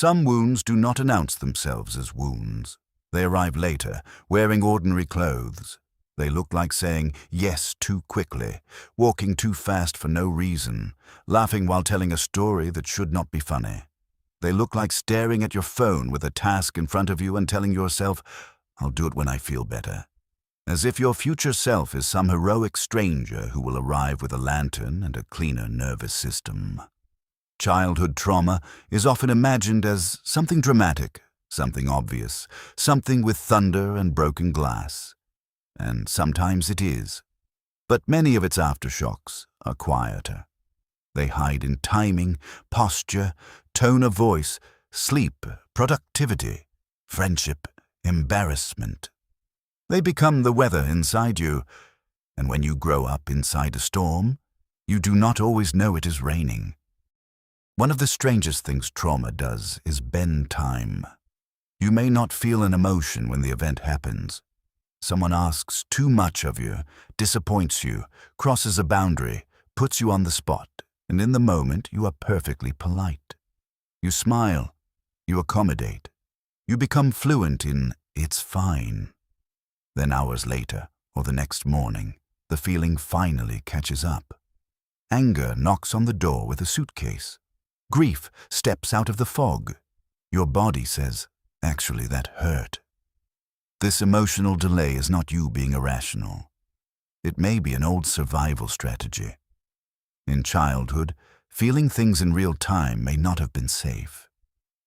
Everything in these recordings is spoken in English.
Some wounds do not announce themselves as wounds. They arrive later, wearing ordinary clothes. They look like saying yes too quickly, walking too fast for no reason, laughing while telling a story that should not be funny. They look like staring at your phone with a task in front of you and telling yourself, "I'll do it when I feel better." As if your future self is some heroic stranger who will arrive with a lantern and a cleaner nervous system. Childhood trauma is often imagined as something dramatic, something obvious, something with thunder and broken glass. And sometimes it is. But many of its aftershocks are quieter. They hide in timing, posture, tone of voice, sleep, productivity, friendship, embarrassment. They become the weather inside you, and when you grow up inside a storm, you do not always know it is raining. One of the strangest things trauma does is bend time. You may not feel an emotion when the event happens. Someone asks too much of you, disappoints you, crosses a boundary, puts you on the spot, and in the moment you are perfectly polite. You smile, you accommodate, you become fluent in "it's fine." Then hours later, or the next morning, the feeling finally catches up. Anger knocks on the door with a suitcase. Grief steps out of the fog. Your body says, "Actually, that hurt." This emotional delay is not you being irrational. It may be an old survival strategy. In childhood, feeling things in real time may not have been safe.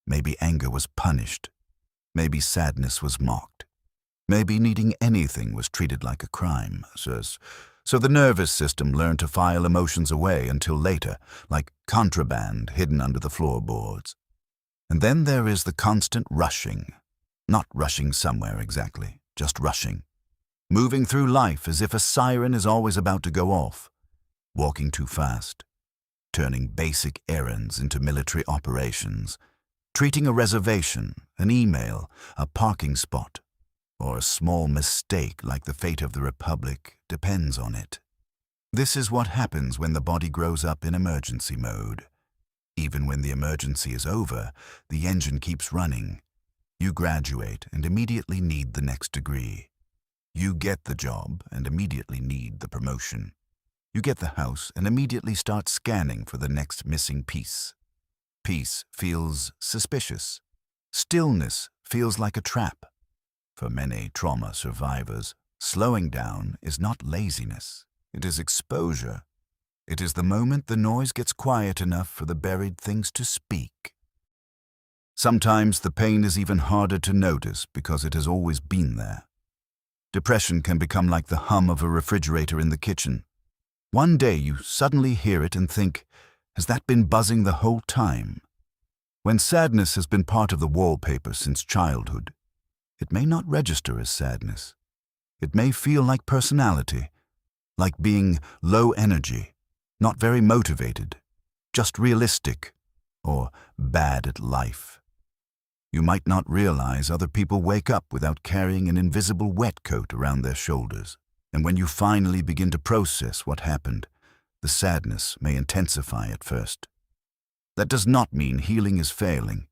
Maybe anger was punished. Maybe sadness was mocked. Maybe needing anything was treated like a crime. So the nervous system learned to file emotions away until later, like contraband hidden under the floorboards. And then there is the constant rushing. Not rushing somewhere exactly, just rushing. Moving through life as if a siren is always about to go off. Walking too fast. Turning basic errands into military operations. Treating a reservation, an email, a parking spot, or a small mistake like the fate of the Republic depends on it. This is what happens when the body grows up in emergency mode. Even when the emergency is over, the engine keeps running. You graduate and immediately need the next degree. You get the job and immediately need the promotion. You get the house and immediately start scanning for the next missing piece. Peace feels suspicious. Stillness feels like a trap. For many trauma survivors, slowing down is not laziness. It is exposure. It is the moment the noise gets quiet enough for the buried things to speak. Sometimes the pain is even harder to notice because it has always been there. Depression can become like the hum of a refrigerator in the kitchen. One day you suddenly hear it and think, has that been buzzing the whole time? When sadness has been part of the wallpaper since childhood, it may not register as sadness. It may feel like personality, like being low energy, not very motivated, just realistic, or bad at life. You might not realize other people wake up without carrying an invisible wet coat around their shoulders, and when you finally begin to process what happened, the sadness may intensify at first. That does not mean healing is failing.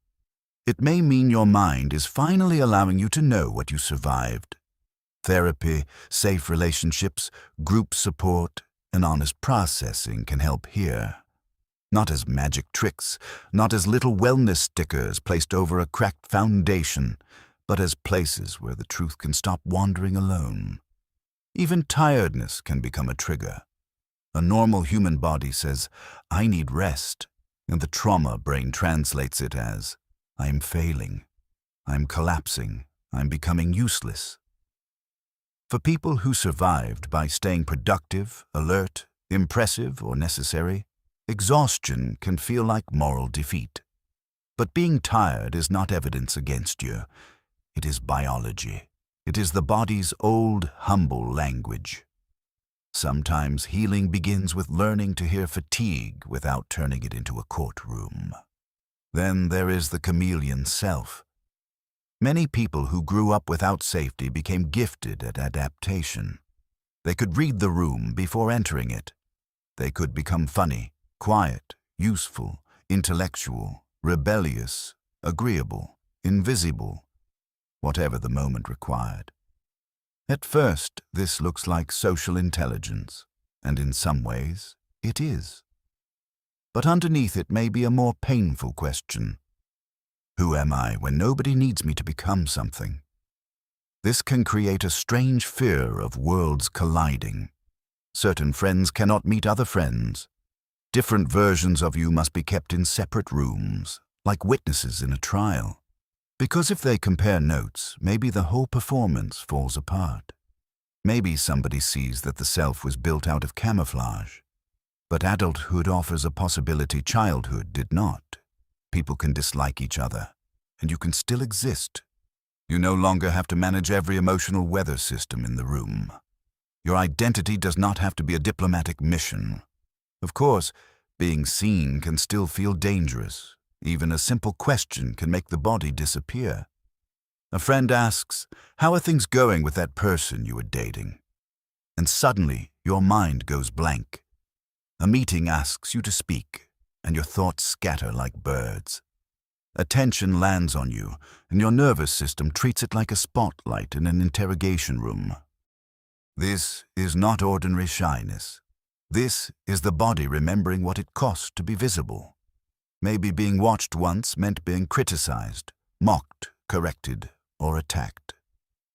It may mean your mind is finally allowing you to know what you survived. Therapy, safe relationships, group support, and honest processing can help here. Not as magic tricks, not as little wellness stickers placed over a cracked foundation, but as places where the truth can stop wandering alone. Even tiredness can become a trigger. A normal human body says, "I need rest," and the trauma brain translates it as, "I'm failing, I'm collapsing, I'm becoming useless." For people who survived by staying productive, alert, impressive, or necessary, exhaustion can feel like moral defeat. But being tired is not evidence against you. It is biology. It is the body's old, humble language. Sometimes healing begins with learning to hear fatigue without turning it into a courtroom. Then there is the chameleon self. Many people who grew up without safety became gifted at adaptation. They could read the room before entering it. They could become funny, quiet, useful, intellectual, rebellious, agreeable, invisible, whatever the moment required. At first, this looks like social intelligence, and in some ways, it is. But underneath it may be a more painful question. Who am I when nobody needs me to become something? This can create a strange fear of worlds colliding. Certain friends cannot meet other friends. Different versions of you must be kept in separate rooms, like witnesses in a trial. Because if they compare notes, maybe the whole performance falls apart. Maybe somebody sees that the self was built out of camouflage. But adulthood offers a possibility childhood did not. People can dislike each other, and you can still exist. You no longer have to manage every emotional weather system in the room. Your identity does not have to be a diplomatic mission. Of course, being seen can still feel dangerous. Even a simple question can make the body disappear. A friend asks, "How are things going with that person you were dating?" And suddenly, your mind goes blank. A meeting asks you to speak, and your thoughts scatter like birds. Attention lands on you, and your nervous system treats it like a spotlight in an interrogation room. This is not ordinary shyness. This is the body remembering what it costs to be visible. Maybe being watched once meant being criticized, mocked, corrected, or attacked.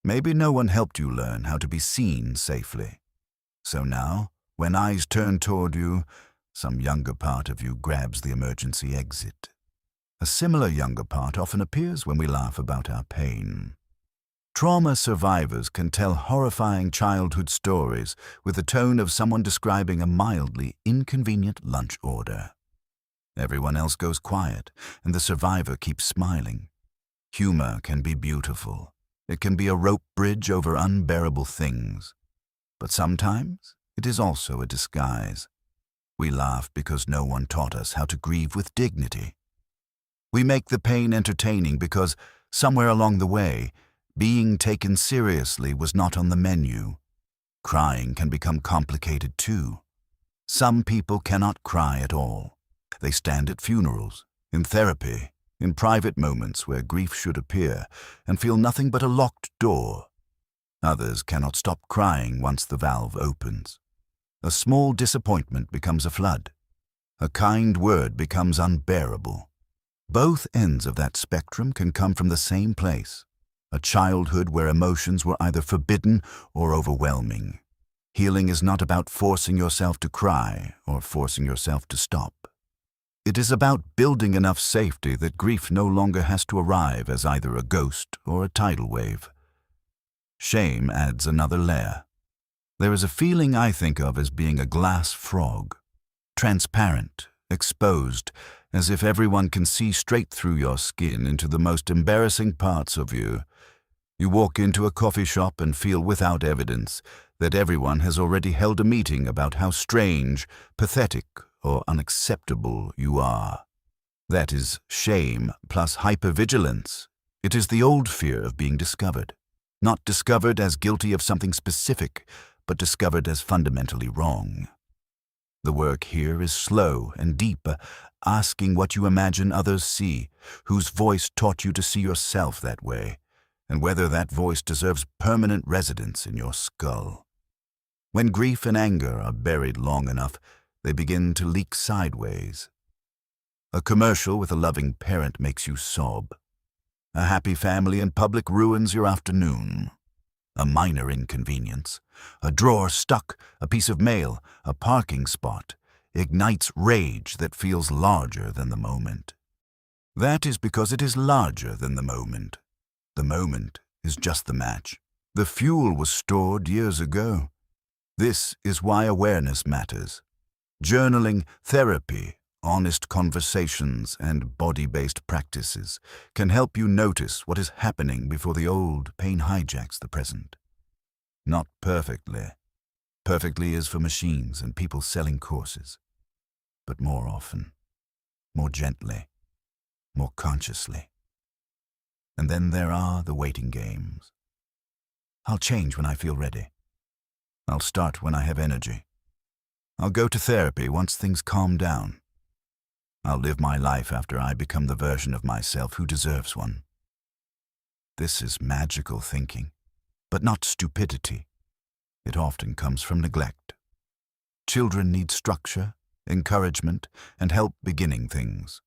Maybe no one helped you learn how to be seen safely. So now, when eyes turn toward you, some younger part of you grabs the emergency exit. A similar younger part often appears when we laugh about our pain. Trauma survivors can tell horrifying childhood stories with the tone of someone describing a mildly inconvenient lunch order. Everyone else goes quiet, and the survivor keeps smiling. Humor can be beautiful. It can be a rope bridge over unbearable things. But sometimes it is also a disguise. We laugh because no one taught us how to grieve with dignity. We make the pain entertaining because, somewhere along the way, being taken seriously was not on the menu. Crying can become complicated too. Some people cannot cry at all. They stand at funerals, in therapy, in private moments where grief should appear, and feel nothing but a locked door. Others cannot stop crying once the valve opens. A small disappointment becomes a flood. A kind word becomes unbearable. Both ends of that spectrum can come from the same place, a childhood where emotions were either forbidden or overwhelming. Healing is not about forcing yourself to cry or forcing yourself to stop. It is about building enough safety that grief no longer has to arrive as either a ghost or a tidal wave. Shame adds another layer. There is a feeling I think of as being a glass frog, transparent, exposed, as if everyone can see straight through your skin into the most embarrassing parts of you. You walk into a coffee shop and feel without evidence that everyone has already held a meeting about how strange, pathetic, or unacceptable you are. That is shame plus hypervigilance. It is the old fear of being discovered. Not discovered as guilty of something specific, but discovered as fundamentally wrong. The work here is slow and deep, asking what you imagine others see, whose voice taught you to see yourself that way, and whether that voice deserves permanent residence in your skull. When grief and anger are buried long enough, they begin to leak sideways. A commercial with a loving parent makes you sob. A happy family in public ruins your afternoon. A minor inconvenience, a drawer stuck, a piece of mail, a parking spot, ignites rage that feels larger than the moment. That is because it is larger than the moment. The moment is just the match. The fuel was stored years ago. This is why awareness matters. Journaling, therapy, honest conversations, and body-based practices can help you notice what is happening before the old pain hijacks the present. Not perfectly. Perfectly is for machines and people selling courses. But more often, more gently, more consciously. And then there are the waiting games. I'll change when I feel ready. I'll start when I have energy. I'll go to therapy once things calm down. I'll live my life after I become the version of myself who deserves one. This is magical thinking, but not stupidity. It often comes from neglect. Children need structure, encouragement, and help beginning things.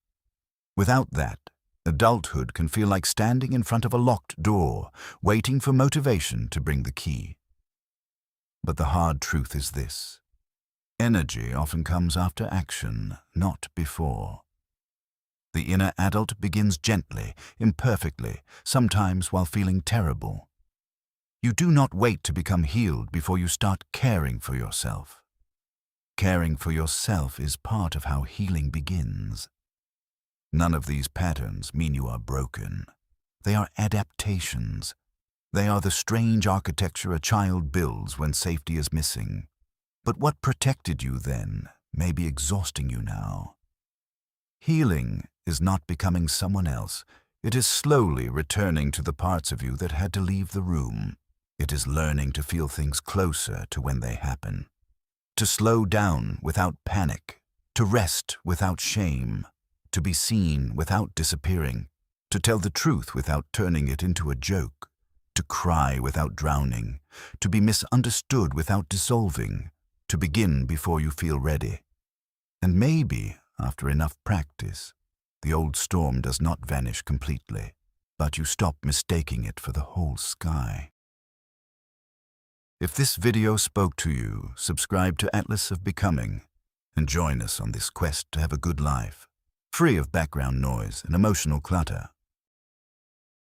Without that, adulthood can feel like standing in front of a locked door, waiting for motivation to bring the key. But the hard truth is this: energy often comes after action, not before. The inner adult begins gently, imperfectly, sometimes while feeling terrible. You do not wait to become healed before you start caring for yourself. Caring for yourself is part of how healing begins. None of these patterns mean you are broken. They are adaptations. They are the strange architecture a child builds when safety is missing. But what protected you then may be exhausting you now. Healing is not becoming someone else. It is slowly returning to the parts of you that had to leave the room. It is learning to feel things closer to when they happen. To slow down without panic. To rest without shame. To be seen without disappearing. To tell the truth without turning it into a joke. To cry without drowning. To be misunderstood without dissolving. To begin before you feel ready. And maybe, after enough practice, the old storm does not vanish completely, but you stop mistaking it for the whole sky. If this video spoke to you, subscribe to Atlas of Becoming and join us on this quest to have a good life, free of background noise and emotional clutter.